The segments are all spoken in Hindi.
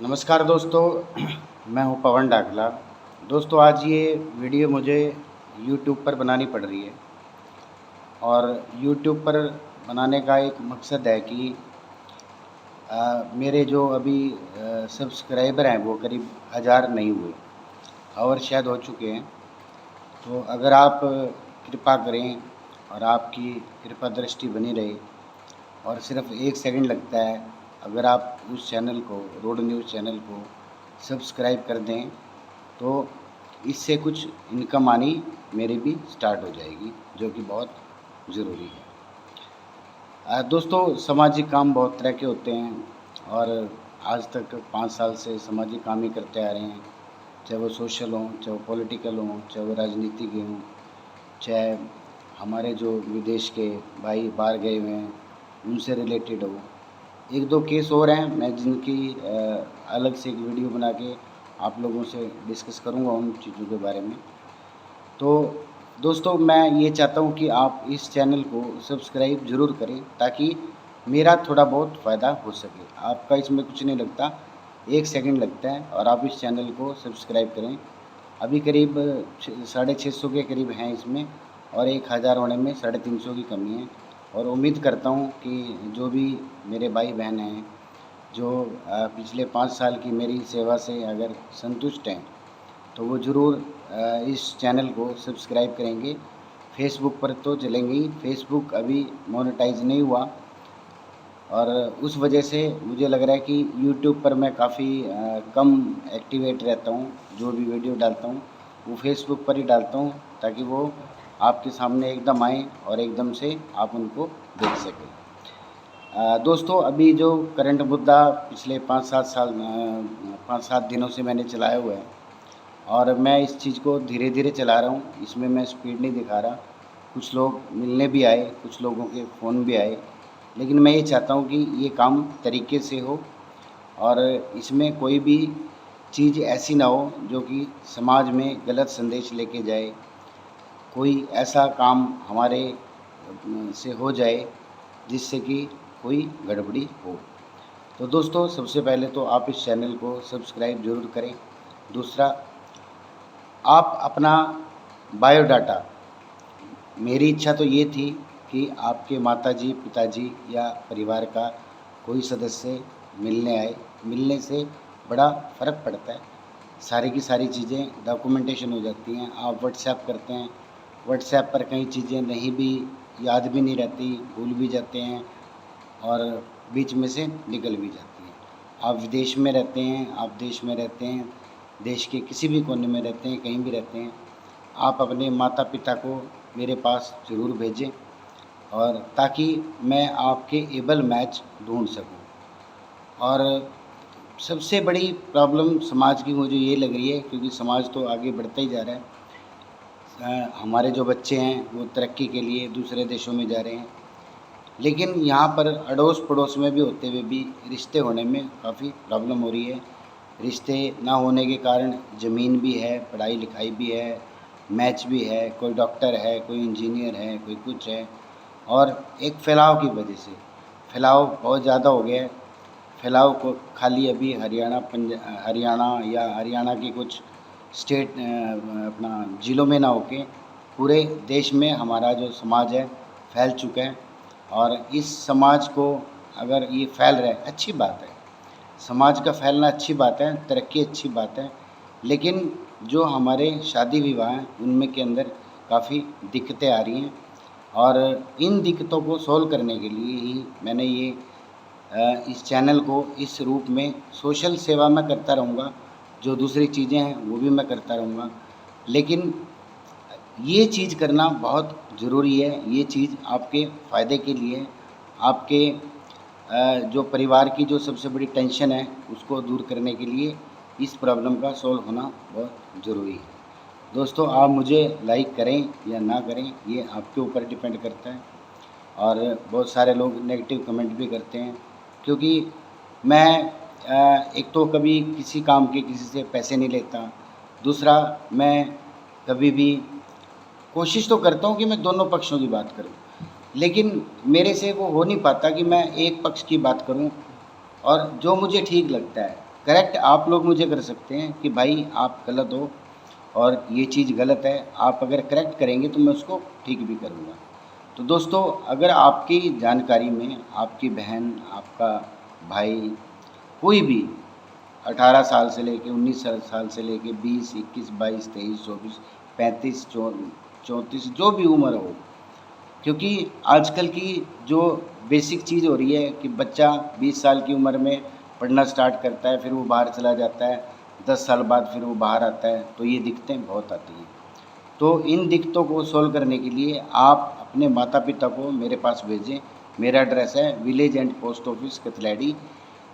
नमस्कार दोस्तों, मैं हूं पवन डाकला। दोस्तों, आज ये वीडियो मुझे यूट्यूब पर बनानी पड़ रही है और यूट्यूब पर बनाने का एक मकसद है कि मेरे जो अभी सब्सक्राइबर हैं वो करीब 1000 नहीं हुए और शायद हो चुके हैं। तो अगर आप कृपा करें और आपकी कृपा दृष्टि बनी रहे और सिर्फ 1 सेकंड लगता है, अगर आप उस चैनल को, रोड न्यूज़ चैनल को सब्सक्राइब कर दें तो इससे कुछ इनकम आनी मेरी भी स्टार्ट हो जाएगी, जो कि बहुत ज़रूरी है। दोस्तों, सामाजिक काम बहुत तरह के होते हैं और आज तक 5 साल से सामाजिक काम ही करते आ रहे हैं, चाहे वो सोशल हों, चाहे वो पॉलिटिकल हों, चाहे वो राजनीति के हों, चाहे हमारे जो विदेश के भाई बाहर गए हुए हैं उनसे रिलेटेड हो। 1-2 केस और हैं मैं जिनकी अलग से एक वीडियो बना के आप लोगों से डिस्कस करूँगा उन चीज़ों के बारे में। तो दोस्तों, मैं ये चाहता हूँ कि आप इस चैनल को सब्सक्राइब ज़रूर करें ताकि मेरा थोड़ा बहुत फ़ायदा हो सके। आपका इसमें कुछ नहीं लगता, 1 सेकंड लगता है और आप इस चैनल को सब्सक्राइब करें। अभी करीब 650 के करीब हैं इसमें और 1000 होने में 350 की कमी है और उम्मीद करता हूँ कि जो भी मेरे भाई बहन हैं, जो पिछले 5 साल की मेरी सेवा से अगर संतुष्ट हैं, तो वो ज़रूर इस चैनल को सब्सक्राइब करेंगे। फेसबुक पर तो चलेंगे ही, फेसबुक अभी मोनेटाइज़ नहीं हुआ और उस वजह से मुझे लग रहा है कि यूट्यूब पर मैं काफ़ी कम एक्टिवेट रहता हूँ। जो भी वीडियो डालता हूँ वो फेसबुक पर ही डालता हूँ ताकि वो आपके सामने एकदम आएँ और एकदम से आप उनको देख सकें। दोस्तों, अभी जो करंट मुद्दा पिछले 5-7 दिनों से मैंने चलाया हुआ है और मैं इस चीज़ को धीरे-धीरे चला रहा हूँ, इसमें मैं स्पीड नहीं दिखा रहा। कुछ लोग मिलने भी आए, कुछ लोगों के फ़ोन भी आए, लेकिन मैं ये चाहता हूँ कि ये काम तरीके से हो और इसमें कोई भी चीज़ ऐसी ना हो जो कि समाज में गलत संदेश लेके जाए। कोई ऐसा काम हमारे से हो जाए जिससे कि कोई गड़बड़ी हो। तो दोस्तों, सबसे पहले तो आप इस चैनल को सब्सक्राइब ज़रूर करें। दूसरा, आप अपना बायोडाटा, मेरी इच्छा तो ये थी कि आपके माताजी, पिताजी या परिवार का कोई सदस्य मिलने आए। मिलने से बड़ा फ़र्क पड़ता है, सारी की सारी चीज़ें डॉक्यूमेंटेशन हो जाती हैं। आप व्हाट्सएप करते हैं, व्हाट्सएप पर कई चीज़ें नहीं भी याद भी नहीं रहती, भूल भी जाते हैं और बीच में से निकल भी जाती हैं। आप विदेश में रहते हैं, आप देश में रहते हैं, देश के किसी भी कोने में रहते हैं, कहीं भी रहते हैं, आप अपने माता-पिता को मेरे पास ज़रूर भेजें और ताकि मैं आपके एबल मैच ढूँढ सकूँ। और सबसे बड़ी प्रॉब्लम समाज की मुझे ये लग रही है, क्योंकि समाज तो आगे बढ़ता ही जा रहा है। हमारे जो बच्चे हैं वो तरक्की के लिए दूसरे देशों में जा रहे हैं, लेकिन यहाँ पर अड़ोस-पड़ोस में भी होते हुए भी रिश्ते होने में काफ़ी प्रॉब्लम हो रही है। रिश्ते ना होने के कारण ज़मीन भी है, पढ़ाई-लिखाई भी है, मैच भी है, कोई डॉक्टर है, कोई इंजीनियर है, कोई कुछ है और एक फैलाव की वजह से, फैलाव बहुत ज़्यादा हो गया है। फैलाव को खाली अभी हरियाणा या हरियाणा की कुछ स्टेट अपना ज़िलों में ना होके पूरे देश में हमारा जो समाज है फैल चुका है और इस समाज को अगर ये फैल रहा है, अच्छी बात है। समाज का फैलना अच्छी बात है, तरक्की अच्छी बात है, लेकिन जो हमारे शादी-विवाह हैं उनमें के अंदर काफ़ी दिक्कतें आ रही हैं और इन दिक्कतों को सॉल्व करने के लिए ही मैंने ये इस चैनल को इस रूप में सोशल सेवा मैं करता रहूँगा। जो दूसरी चीज़ें हैं वो भी मैं करता रहूँगा, लेकिन ये चीज़ करना बहुत ज़रूरी है। ये चीज़ आपके फ़ायदे के लिए है, आपके जो परिवार की जो सबसे बड़ी टेंशन है उसको दूर करने के लिए इस प्रॉब्लम का सॉल्व होना बहुत ज़रूरी है। दोस्तों, आप मुझे लाइक करें या ना करें ये आपके ऊपर डिपेंड करता है और बहुत सारे लोग नेगेटिव कमेंट भी करते हैं, क्योंकि मैं एक तो कभी किसी काम के किसी से पैसे नहीं लेता। दूसरा, मैं कभी भी कोशिश तो करता हूँ कि मैं दोनों पक्षों की बात करूँ, लेकिन मेरे से वो हो नहीं पाता कि मैं एक पक्ष की बात करूँ और जो मुझे ठीक लगता है। करेक्ट आप लोग मुझे कर सकते हैं कि भाई आप गलत हो और ये चीज़ गलत है, आप अगर करेक्ट करेंगे तो मैं उसको ठीक भी करूँगा। तो दोस्तों, अगर आपकी जानकारी में आपकी बहन, आपका भाई, कोई भी 18 साल से लेके 19 साल से लेके 20, 21, 22, 23, 24, 35, 34 जो भी उम्र हो, क्योंकि आजकल की जो बेसिक चीज़ हो रही है कि बच्चा 20 साल की उम्र में पढ़ना स्टार्ट करता है, फिर वो बाहर चला जाता है, 10 साल बाद फिर वो बाहर आता है, तो ये दिक्कतें बहुत आती हैं। तो इन दिक्कतों को सॉल्व करने के लिए आप अपने माता-पिता को मेरे पास भेजें। मेरा एड्रेस है विलेज एंड पोस्ट ऑफिस कतलैडी।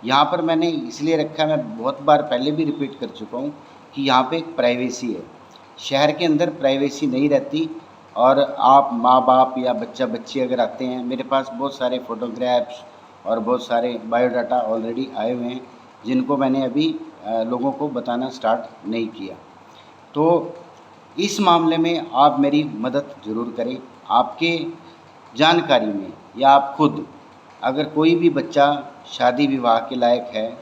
यहाँ पर मैंने इसलिए रखा है, मैं बहुत बार पहले भी रिपीट कर चुका हूँ कि यहाँ पे एक प्राइवेसी है। शहर के अंदर प्राइवेसी नहीं रहती और आप माँ-बाप या बच्चा-बच्ची अगर आते हैं, मेरे पास बहुत सारे फ़ोटोग्राफ्स और बहुत सारे बायोडाटा ऑलरेडी आए हुए हैं, जिनको मैंने अभी लोगों को बताना स्टार्ट नहीं किया। तो इस मामले में आप मेरी मदद ज़रूर करें। आपके जानकारी में या आप खुद अगर कोई भी बच्चा शादी विवाह के लायक है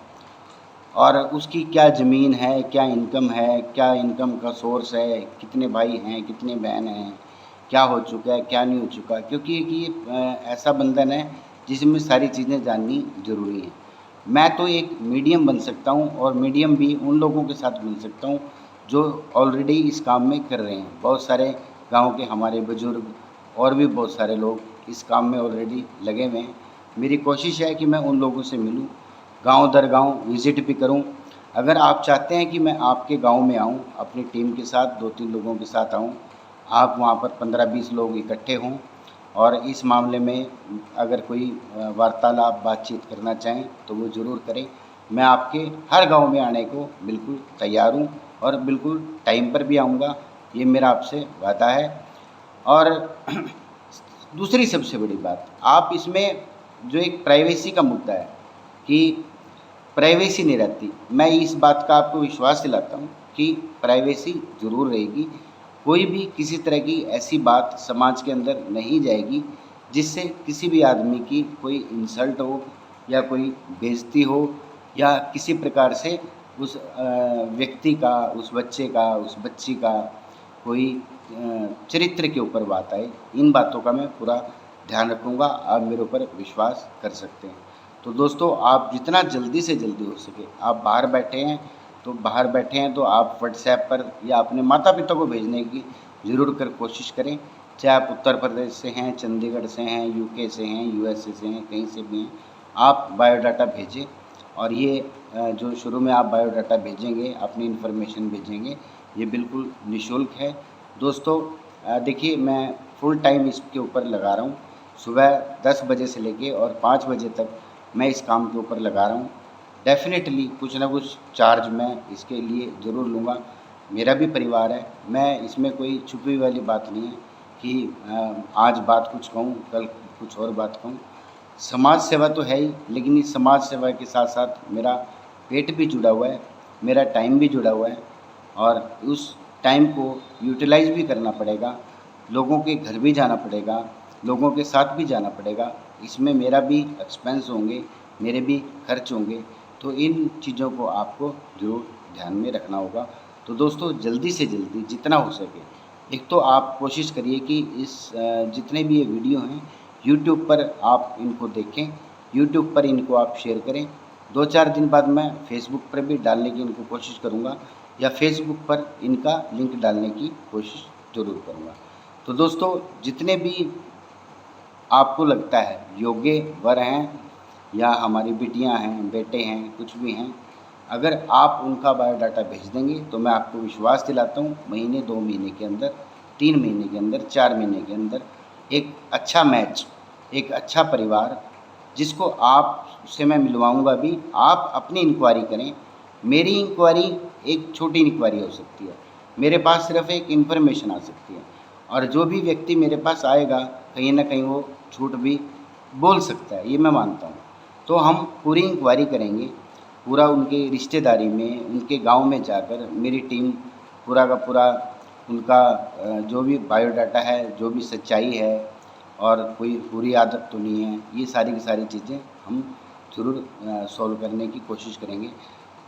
और उसकी क्या ज़मीन है, क्या इनकम है, क्या इनकम का सोर्स है, कितने भाई हैं, कितने बहन हैं, क्या हो चुका है, क्या नहीं हो चुका, क्योंकि ये ऐसा बंधन है जिसमें सारी चीज़ें जाननी ज़रूरी हैं। मैं तो एक मीडियम बन सकता हूँ और मीडियम भी उन लोगों के साथ बन सकता हूँ जो ऑलरेडी इस काम में कर रहे हैं। बहुत सारे गाँव के हमारे बुज़ुर्ग और भी बहुत सारे लोग इस काम में ऑलरेडी लगे हुए हैं। मेरी कोशिश है कि मैं उन लोगों से मिलूँ, गाँव दर गाँव विज़िट भी करूँ। अगर आप चाहते हैं कि मैं आपके गाँव में आऊँ, अपनी टीम के साथ 2-3 लोगों के साथ आऊँ, आप वहाँ पर 15-20 लोग इकट्ठे हों और इस मामले में अगर कोई वार्तालाप, बातचीत करना चाहें तो वो ज़रूर करें। मैं आपके हर गाँव में आने को बिल्कुल तैयार हूँ और बिल्कुल टाइम पर भी आऊँगा, ये मेरा आपसे वादा है। और दूसरी सबसे बड़ी बात, आप इसमें जो एक प्राइवेसी का मुद्दा है कि प्राइवेसी नहीं रहती, मैं इस बात का आपको विश्वास दिलाता हूँ कि प्राइवेसी ज़रूर रहेगी। कोई भी किसी तरह की ऐसी बात समाज के अंदर नहीं जाएगी जिससे किसी भी आदमी की कोई इंसल्ट हो या कोई बेइज्जती हो या किसी प्रकार से उस व्यक्ति का, उस बच्चे का, उस बच्ची का कोई चरित्र के ऊपर बात आए। इन बातों का मैं पूरा ध्यान रखूँगा, आप मेरे ऊपर विश्वास कर सकते हैं। तो दोस्तों, आप जितना जल्दी से जल्दी हो सके, आप बाहर बैठे हैं तो आप व्हाट्सएप पर या अपने माता-पिता को भेजने की ज़रूर कोशिश करें। चाहे आप उत्तर प्रदेश से हैं, चंडीगढ़ से हैं, यूके से हैं, यूएसए से हैं, कहीं से भी हैं, आप बायोडाटा भेजें। और ये जो शुरू में आप बायोडाटा भेजेंगे, अपनी इन्फॉर्मेशन भेजेंगे, ये बिल्कुल निःशुल्क है। दोस्तों, देखिए, मैं फुल टाइम इसके ऊपर लगा रहा हूँ। सुबह 10 बजे से लेके और 5 बजे तक मैं इस काम के ऊपर लगा रहा हूँ। डेफ़िनेटली कुछ ना कुछ चार्ज मैं इसके लिए ज़रूर लूँगा। मेरा भी परिवार है, मैं इसमें कोई छुपी वाली बात नहीं है कि आज बात कुछ कहूँ, कल कुछ और बात कहूँ। समाज सेवा तो है ही, लेकिन इस समाज सेवा के साथ-साथ मेरा पेट भी जुड़ा हुआ है, मेरा टाइम भी जुड़ा हुआ है और उस टाइम को यूटिलाइज़ भी करना पड़ेगा। लोगों के घर भी जाना पड़ेगा, लोगों के साथ भी जाना पड़ेगा। इसमें मेरा भी एक्सपेंस होंगे, मेरे भी खर्च होंगे, तो इन चीज़ों को आपको ज़रूर ध्यान में रखना होगा। तो दोस्तों, जल्दी से जल्दी जितना हो सके, एक तो आप कोशिश करिए कि जितने भी ये वीडियो हैं, यूट्यूब पर आप इनको देखें, यूट्यूब पर इनको आप शेयर करें। 2-4 दिन बाद मैं फ़ेसबुक पर भी डालने की इनको कोशिश करूँगा या फ़ेसबुक पर इनका लिंक डालने की कोशिश ज़रूर करूँगा। तो दोस्तों, जितने भी आपको लगता है योग्य वर हैं या हमारी बिटियाँ हैं, बेटे हैं, कुछ भी हैं, अगर आप उनका बायोडाटा भेज देंगे तो मैं आपको विश्वास दिलाता हूँ महीने, 2 महीने के अंदर, 3 महीने के अंदर, 4 महीने के अंदर एक अच्छा मैच, एक अच्छा परिवार जिसको आपसे मैं मिलवाऊँगा भी, आप अपनी इंक्वायरी करें। मेरी इंक्वायरी एक छोटी इंक्वायरी हो सकती है, मेरे पास सिर्फ़ एक इन्फॉर्मेशन आ सकती है और जो भी व्यक्ति मेरे पास आएगा, कहीं न कहीं वो झूठ भी बोल सकता है, ये मैं मानता हूँ। तो हम पूरी इंक्वायरी करेंगे, पूरा उनके रिश्तेदारी में, उनके गाँव में जाकर मेरी टीम पूरा का पूरा उनका जो भी बायोडाटा है, जो भी सच्चाई है और कोई बुरी आदत तो नहीं है, ये सारी की सारी चीज़ें हम ज़रूर सॉल्व करने की कोशिश करेंगे।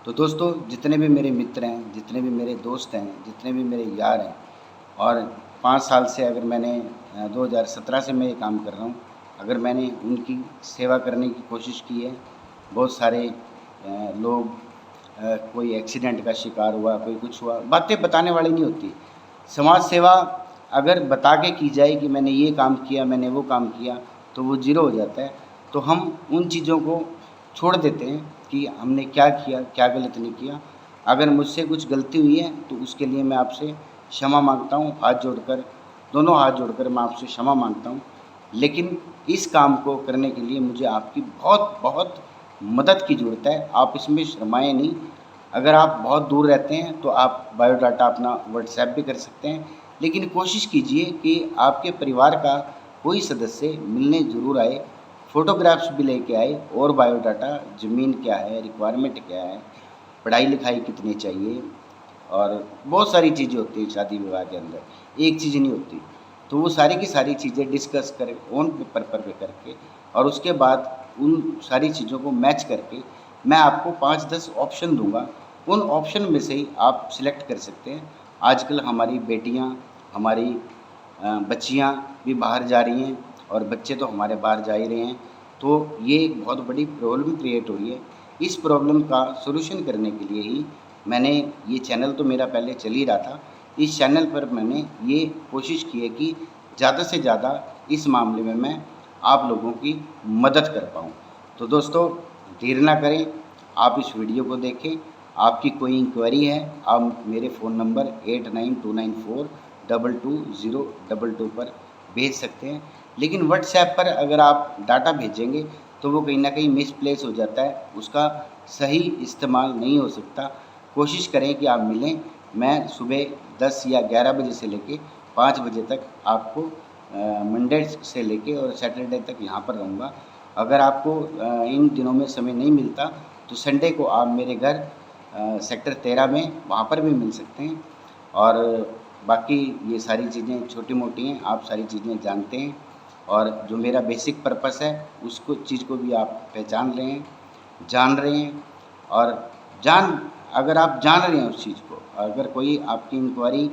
तो दोस्तों, जितने भी मेरे मित्र हैं, जितने भी मेरे दोस्त हैं, जितने भी मेरे यार हैं, और 5 साल से अगर मैंने 2017 से मैं ये काम कर रहा हूँ, अगर मैंने उनकी सेवा करने की कोशिश की है। बहुत सारे लोग, कोई एक्सीडेंट का शिकार हुआ, कोई कुछ हुआ, बातें बताने वाली नहीं होती। समाज सेवा अगर बता के की जाए कि मैंने ये काम किया, मैंने वो काम किया, तो वो ज़ीरो हो जाता है। तो हम उन चीज़ों को छोड़ देते हैं कि हमने क्या किया, क्या गलत नहीं किया। अगर मुझसे कुछ गलती हुई है तो उसके लिए मैं आपसे क्षमा माँगता हूँ, हाथ जोड़कर, दोनों हाथ जोड़कर मैं आपसे क्षमा माँगता हूँ। लेकिन इस काम को करने के लिए मुझे आपकी बहुत बहुत मदद की ज़रूरत है। आप इसमें शर्माएँ नहीं। अगर आप बहुत दूर रहते हैं तो आप बायोडाटा अपना व्हाट्सएप भी कर सकते हैं, लेकिन कोशिश कीजिए कि आपके परिवार का कोई सदस्य मिलने ज़रूर आए, फ़ोटोग्राफ्स भी लेके आए, और बायोडाटा, ज़मीन क्या है, रिक्वायरमेंट क्या है, पढ़ाई-लिखाई कितनी चाहिए, और बहुत सारी चीज़ें होती हैं शादी विवाह के अंदर, एक चीज़ नहीं होती। तो वो सारी की सारी चीज़ें डिस्कस करें ऑन पेपर पर पे करके, और उसके बाद उन सारी चीज़ों को मैच करके मैं आपको 5-10 ऑप्शन दूँगा। उन ऑप्शन में से ही आप सिलेक्ट कर सकते हैं। आजकल हमारी बेटियाँ, हमारी बच्चियाँ भी बाहर जा रही हैं, और बच्चे तो हमारे बाहर जा ही रहे हैं। तो ये एक बहुत बड़ी प्रॉब्लम क्रिएट हो रही है। इस प्रॉब्लम का सॉल्यूशन करने के लिए ही मैंने, ये चैनल तो मेरा पहले चल ही रहा था, इस चैनल पर मैंने ये कोशिश की है कि ज़्यादा से ज़्यादा इस मामले में मैं आप लोगों की मदद कर पाऊँ। तो दोस्तों, देर ना करें, आप इस वीडियो को देखें। आपकी कोई इंक्वायरी है, आप मेरे फ़ोन नंबर 8929422022 पर भेज सकते हैं। लेकिन व्हाट्सएप पर अगर आप डाटा भेजेंगे तो वो कहीं न कहीं मिसप्लेस हो जाता है, उसका सही इस्तेमाल नहीं हो सकता। कोशिश करें कि आप मिलें। मैं सुबह 10 या 11 बजे से लेके 5 बजे तक आपको मंडे से लेके और सैटरडे तक यहाँ पर रहूँगा। अगर आपको इन दिनों में समय नहीं मिलता तो संडे को आप मेरे घर सेक्टर 13 में वहाँ पर भी मिल सकते हैं। और बाकी ये सारी चीज़ें छोटी-मोटी हैं, आप सारी चीज़ें जानते हैं, और जो मेरा बेसिक पर्पस है उसको चीज़ को भी आप पहचान रहे हैं, जान रहे हैं। और जान अगर आप जान रहे हैं उस चीज़ को, अगर कोई आपकी इंक्वायरी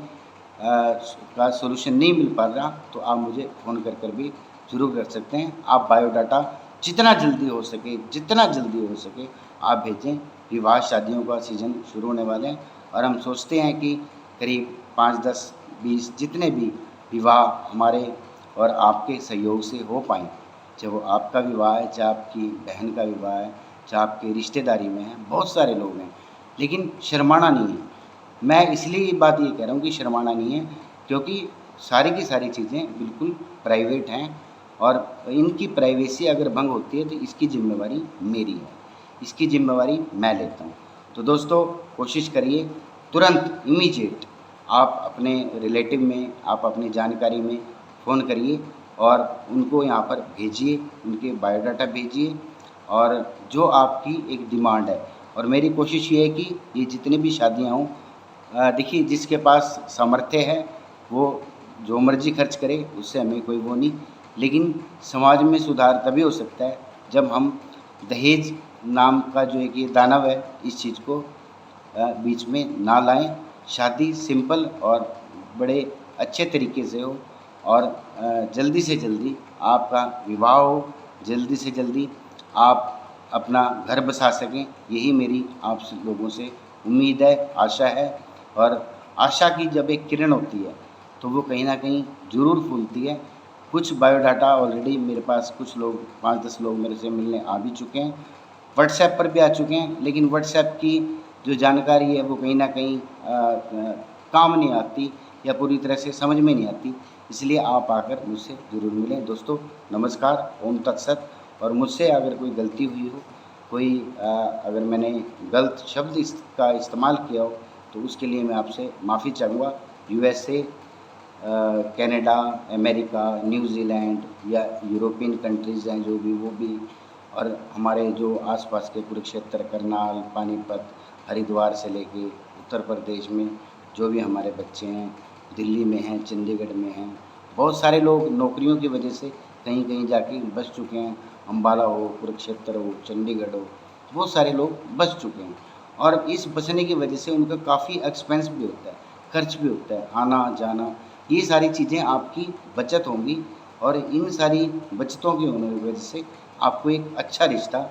का सॉल्यूशन नहीं मिल पा रहा, तो आप मुझे फ़ोन कर भी ज़रूर कर सकते हैं। आप बायोडाटा जितना जल्दी हो सके, जितना जल्दी हो सके आप भेजें। विवाह शादियों का सीज़न शुरू होने वाले हैं, और हम सोचते हैं कि करीब 5, 10, 20 जितने भी विवाह हमारे और आपके सहयोग से हो पाएँ, चाहे वो आपका विवाह है, चाहे आपकी बहन का विवाह है, चाहे आपके रिश्तेदारी में है, बहुत सारे लोग हैं, लेकिन शर्माना नहीं है। मैं इसलिए ये बात ये कह रहा हूँ कि शर्माना नहीं है, क्योंकि सारी की सारी चीज़ें बिल्कुल प्राइवेट हैं, और इनकी प्राइवेसी अगर भंग होती है तो इसकी ज़िम्मेवारी मेरी है, इसकी ज़िम्मेवारी मैं लेता हूँ। तो दोस्तों, कोशिश करिए तुरंत इमीडिएट आप अपने रिलेटिव में, आप अपनी जानकारी में फ़ोन करिए, और उनको यहाँ पर भेजिए, उनके बायोडाटा भेजिए, और जो आपकी एक डिमांड है। और मेरी कोशिश ये है कि ये जितनी भी शादियाँ हों, देखिए, जिसके पास सामर्थ्य है वो जो मर्ज़ी खर्च करे, उससे हमें कोई वो नहीं। लेकिन समाज में सुधार तभी हो सकता है जब हम दहेज नाम का जो एक ये दानव है, इस चीज़ को बीच में ना लाएँ। शादी सिंपल और बड़े अच्छे तरीके से हो, और जल्दी से जल्दी आपका विवाह हो, जल्दी से जल्दी आप अपना घर बसा सकें, यही मेरी आप लोगों से उम्मीद है, आशा है। और आशा की जब एक किरण होती है तो वो कहीं न कहीं ज़रूर फूलती है। कुछ बायोडाटा ऑलरेडी मेरे पास, कुछ लोग, 5-10 लोग मेरे से मिलने आ भी चुके हैं, व्हाट्सएप पर भी आ चुके हैं, लेकिन व्हाट्सएप की जो जानकारी है वो कहीं न कहीं काम नहीं आती, या पूरी तरह से समझ में नहीं आती। इसलिए आप आकर मुझसे ज़रूर मिलें। दोस्तों, नमस्कार, ओम तत्सत। और मुझसे अगर कोई गलती हुई हो, कोई अगर मैंने गलत शब्द इसका इस्तेमाल किया हो, तो उसके लिए मैं आपसे माफ़ी चाहूँगा। यूएसए, कनाडा, अमेरिका, न्यूज़ीलैंड या यूरोपियन कंट्रीज़ हैं जो भी, वो भी, और हमारे जो आसपास के कुरुक्षेत्र, करनाल, पानीपत, हरिद्वार से लेके उत्तर प्रदेश में जो भी हमारे बच्चे हैं, दिल्ली में हैं, चंडीगढ़ में हैं, बहुत सारे लोग नौकरियों की वजह से कहीं-कहीं जाके बस चुके हैं। अम्बाला हो, कुरुक्षेत्र हो, चंडीगढ़ हो, बहुत सारे लोग बस चुके हैं। और इस बचने की वजह से उनका काफ़ी एक्सपेंस भी होता है, खर्च भी होता है, आना जाना, ये सारी चीज़ें आपकी बचत होंगी और इन सारी बचतों की होने की वजह से आपको एक अच्छा रिश्ता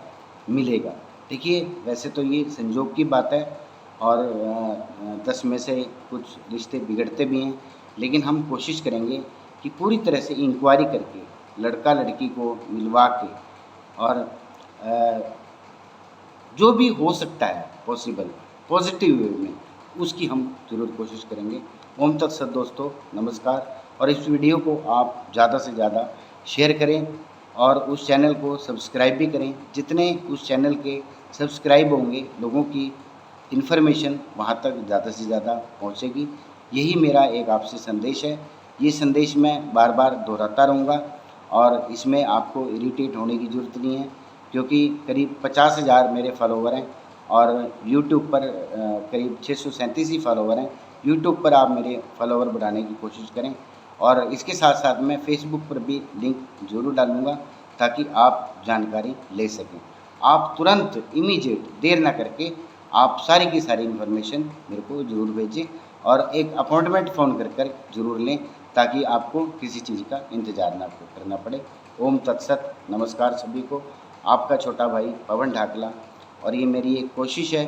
मिलेगा। देखिए, वैसे तो ये संजोग की बात है और 10 में से कुछ रिश्ते बिगड़ते भी हैं, लेकिन हम कोशिश करेंगे कि पूरी तरह से इंक्वायरी करके लड़का-लड़की को मिलवा के और जो भी हो सकता है पॉसिबल पॉजिटिव वे में, उसकी हम ज़रूर कोशिश करेंगे। ओम तत्सत दोस्तों, नमस्कार। और इस वीडियो को आप ज़्यादा से ज़्यादा शेयर करें और उस चैनल को सब्सक्राइब भी करें। जितने उस चैनल के सब्सक्राइब होंगे, लोगों की इन्फॉर्मेशन वहाँ तक ज़्यादा से ज़्यादा पहुँचेगी। यही मेरा एक आपसे संदेश है। ये संदेश मैं बार बार दोहराता रहूँगा और इसमें आपको इरिटेट होने की ज़रूरत नहीं है, क्योंकि करीब 50,000 मेरे फॉलोवर हैं और यूट्यूब पर करीब 637 ही फॉलोवर हैं। यूट्यूब पर आप मेरे फॉलोवर बढ़ाने की कोशिश करें और इसके साथ साथ मैं फ़ेसबुक पर भी लिंक ज़रूर डालूँगा ताकि आप जानकारी ले सकें। आप तुरंत इमीडिएट देर ना करके आप सारी की सारी इन्फॉर्मेशन मेरे को ज़रूर भेजें और एक अपॉइंटमेंट फ़ोन कर ज़रूर लें ताकि आपको किसी चीज़ का इंतज़ार ना करना पड़े। ओम तत्सत, नमस्कार सभी को। आपका छोटा भाई पवन ढाकला। और ये मेरी एक कोशिश है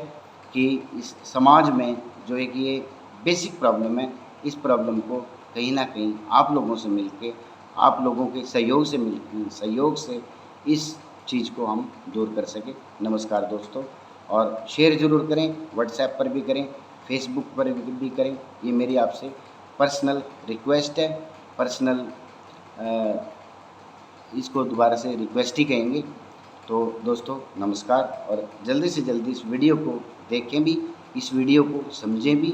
कि इस समाज में जो एक ये बेसिक प्रॉब्लम है, इस प्रॉब्लम को कहीं न कहीं आप लोगों से मिलके, आप लोगों के सहयोग से इस चीज़ को हम दूर कर सकें। नमस्कार दोस्तों, और शेयर ज़रूर करें, व्हाट्सएप पर भी करें, फेसबुक पर भी करें। ये मेरी आपसे पर्सनल रिक्वेस्ट है, पर्सनल इसको दोबारा से रिक्वेस्ट ही कहेंगे। तो दोस्तों नमस्कार, और जल्दी से जल्दी इस वीडियो को देखें भी, इस वीडियो को समझें भी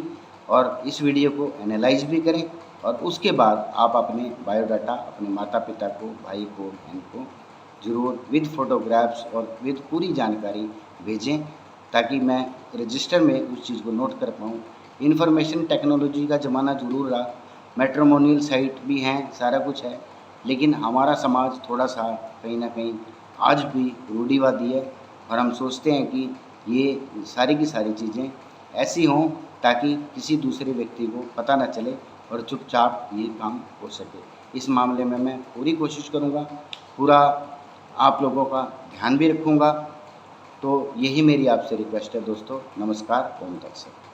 और इस वीडियो को एनालाइज भी करें और उसके बाद आप अपने बायोडाटा अपने माता पिता को, भाई को, बहन को ज़रूर विद फ़ोटोग्राफ्स और विद पूरी जानकारी भेजें ताकि मैं रजिस्टर में उस चीज़ को नोट कर पाऊँ। इन्फॉर्मेशन टेक्नोलॉजी का ज़माना ज़रूर रहा, मैट्रिमोनियल साइट भी हैं, सारा कुछ है, लेकिन हमारा समाज थोड़ा सा कहीं न कहीं आज भी रूढ़िवादी है और हम सोचते हैं कि ये सारी की सारी चीज़ें ऐसी हों ताकि किसी दूसरे व्यक्ति को पता ना चले और चुपचाप ये काम हो सके। इस मामले में मैं पूरी कोशिश करूँगा, पूरा आप लोगों का ध्यान भी रखूँगा। तो यही मेरी आपसे रिक्वेस्ट है दोस्तों। नमस्कार, ओम तत्सत।